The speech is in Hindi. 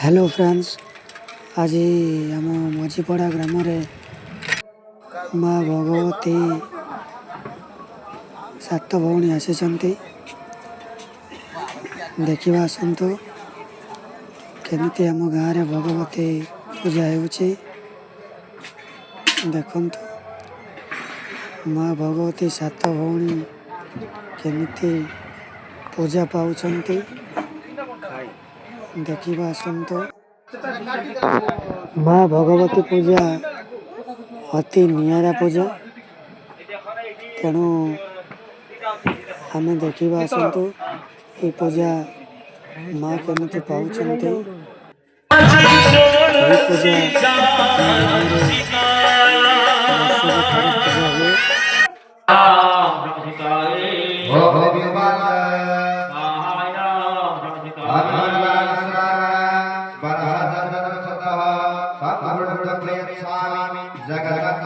हेलो फ्रेंड्स, आज आम मझीपड़ा ग्राम माँ भगवती सात भौणी आसी देखा आसतु केमिति आम गाँव में भगवती पूजा होउछि। देखंतु माँ भगवती सात भौणी केमिति पूजा पाउछंती देखा आसतु। माँ भगवती पूजा अति नियारा पूजा, तेणु आमे देखा आसतु ये पूजा माँ केमिति पाउछंती। ये पूजा जगत